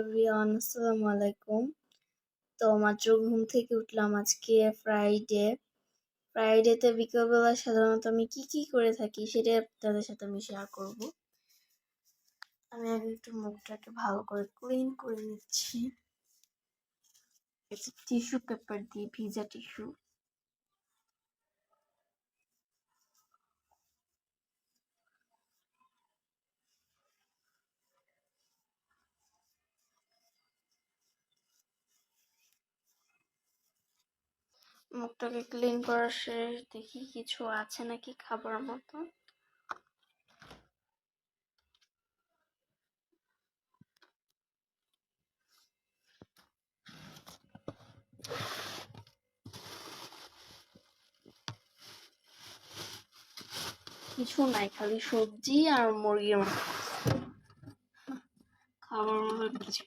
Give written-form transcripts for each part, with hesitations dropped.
Everyone, আসসালামু আলাইকুম। তো মাত্র ঘুম থেকে উঠলাম। আজকে ফ্রাইডেতে বিকেলবেলা সাধারণত আমি কি কি করে থাকি সেটা আপনাদের সাথে আমি শেয়ার করব। আমি আগে একটু মুখটাকে ভালো করে ক্লিন করে নিচ্ছি। টিস্যু পেপার দিয়ে, ভিজা টিস্যু। মুখটাকে ক্লিন করার শেষ দেখি কিছু আছে নাকি খাবার মতো। কিছু নাই, খালি সবজি আর মুরগির মাংস, খাবার মতো কিছু।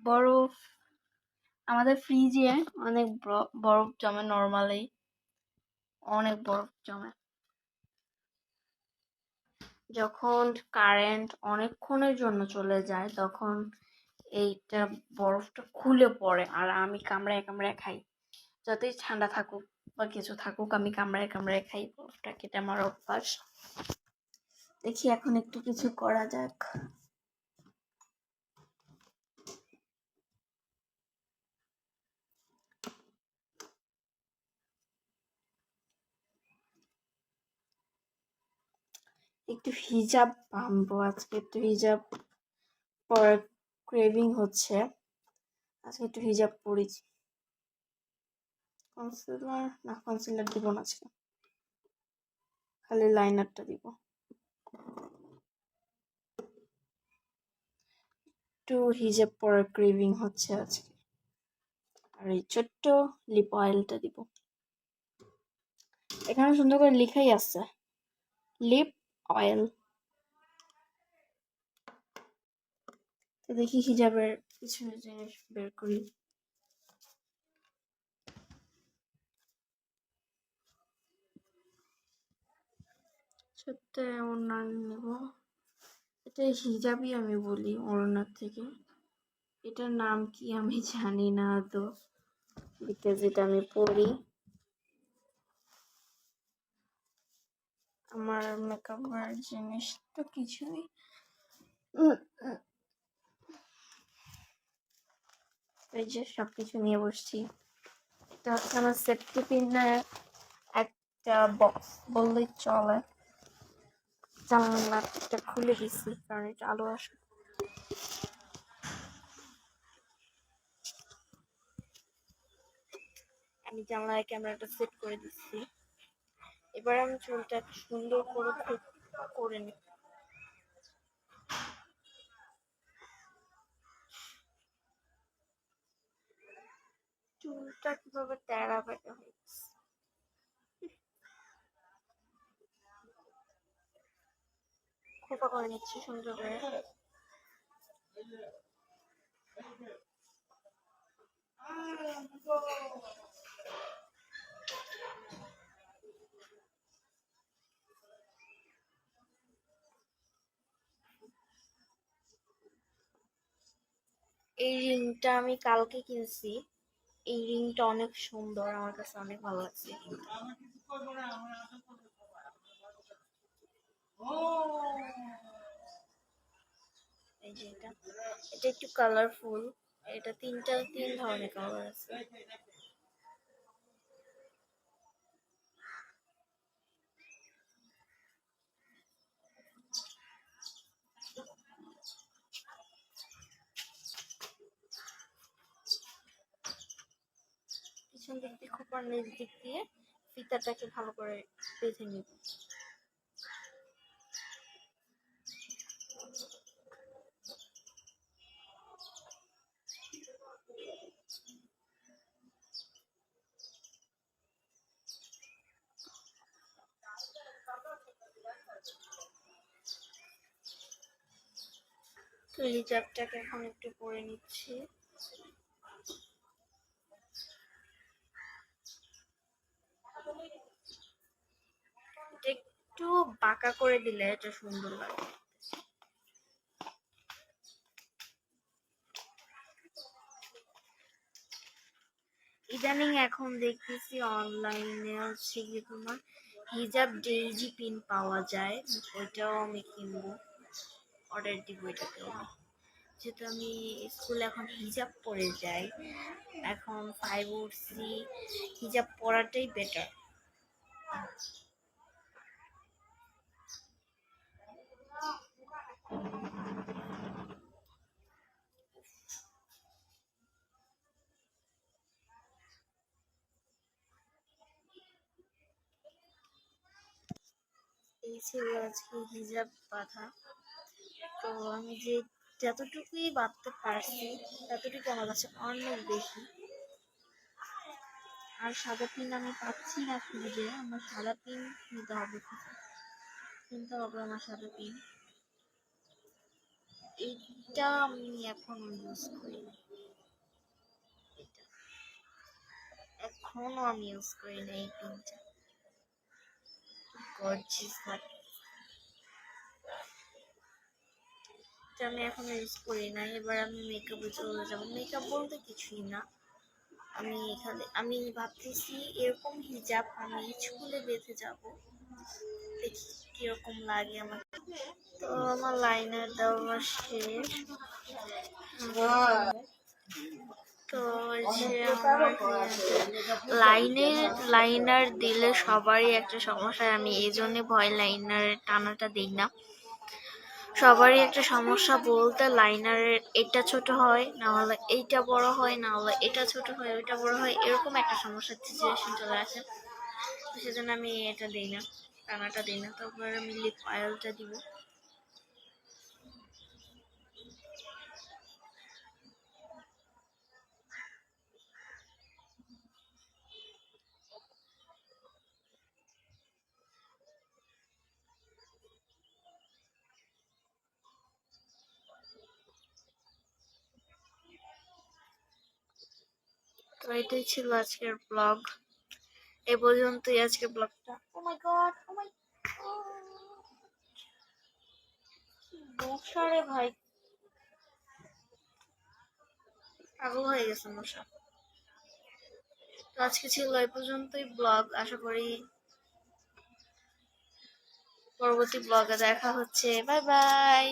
বরফ, আমাদের ফ্রিজে অনেক বরফ জমে, নর্মালি অনেক বরফ জমে। যখন কারেন্ট অনেকক্ষণের জন্য চলে যায় তখন এইটা বরফটা খুলে পড়ে, আর আমি কামড়ায় কামড়ায় খাই। যতই ঠান্ডা থাকুক বা কিছু থাকুক, আমি কামড়ায় কামড়ায় খাই বরফটাকে, এটা আমার অভ্যাস। দেখি এখন একটু কিছু করা যাক। একটু হিজাব বানবো আজকে, একটু হিজাব পরার ক্রেভিং হচ্ছে। আজকে একটু হিজাব পরেছি। কনসিলার দিব না আজকে, খালি লাইনারটা দিব। একটু হিজাব পরার ক্রেভিং হচ্ছে আজকে। আর এই ছোট্ট লিপ অয়েলটা দিব। এখানে সুন্দর করে লেখাই আছে, লিপ অয়েল। তো দেখি হিজাবের কিছু জিনিস বের করি। ছোট্ট ওড়না নেব। এটা হিজাবই আমি বলি ওড়নার থেকে। এটার নাম কি আমি জানি না তো, বিকজ এটা আমি পরি। আমার মেকআপের জিনিস তো কিছুই। এই যে সবকিছু নিয়ে বসছি। এটা হচ্ছে আমার সেফটি পিনের একটা বক্স বললেই চলে। জানলাটা খুলে দিছি কারণ এটা আলো আসে। আমি জানলায় ক্যামেরাটা সেট করে দিচ্ছি। এবার আমি চুলটা সুন্দর করে করে নিই। চুলটা কিভাবে তেড়া বেঁকা হয়ে গেছে। খোপা করে নিচ্ছি সুন্দর করে। এই রিংটা আমি কালকে কিনছি। এই রিংটা অনেক সুন্দর, আমার কাছে অনেক ভালো লাগছে। এই যে এটা একটু কালারফুল। এটা তিন ধরনের কালার আছে। পিছন দিক দিয়ে খোপার নিচ দিক দিয়ে ফিতাটাকে ভালো করে বেঁধে নিব। তো হিজাবটাকে এখন একটু পরে নিচ্ছি। একটু বাঁকা করে দিলে এটা সুন্দর লাগে। ইদানিং এখন দেখতেছি অনলাইনে হচ্ছে গিয়ে তোমার হিজাব ডেইজি পিন পাওয়া যায়, ওইটাও আমি কিনবো, অর্ডার দিব এটাকেও। যেহেতু আমি স্কুলে এখন হিজাব পরে যাই, এখন 5 উঠছি, হিজাব পরাটাই বেটার। এই ছিল আজকে হিজাব বাঁধা। তো আমি যে যতটুকুই বাঁধতে পারছি ততটুকু আমার কাছে অনেক বেশি। আর সাদা পিন আমি পাচ্ছি না খুঁজে, আমার সাদা পিন নিতে হবে, কিনতে হবে আমার সাদা পিন। এইটা আমি এখন ইউজ করি না, এখনো আমি ইউজ করি না এই পিনটা। গর্জিয়াস লাগে, আমি এখনো ইউজ করি না। এবার আমি মেকআপে চলে যাবো। মেকআপ বলতে কিছুই না, আমি ভাবতেছি এরকম হিজাব আমি স্কুলে বেঁধে যাব, দেখি কিরকম লাগে আমার। তো আমার লাইনার দেওয়া শেষ। তো যে আমার লাইনার দিলে সবারই একটা সমস্যা, আমি এই জন্য লাইনার টানাটা দিই না। সবারই একটা সমস্যা বলতে লাইনারের এটা ছোট হয়, না হলে এইটা বড় হয়, না হলে এটা ছোট হয় ওইটা বড় হয়, এরকম একটা সমস্যার সিচুয়েশন চলে আসে। তো সেজন্য আমি এটা দিই না, টানাটা দিই না। তারপর আমি লিপ অয়েলটা দিব। তো এটাই ছিল আজকের ব্লগ, এ পর্যন্তই আজকের ব্লগটা। ও মাই গড, ও মাই মশা রে ভাই, পাগল হয়ে গেছে মশা। তো আজকে ছিল এ পর্যন্তই ব্লগ, আশা করি পরবর্তী ব্লগে দেখা হচ্ছে। Bye bye.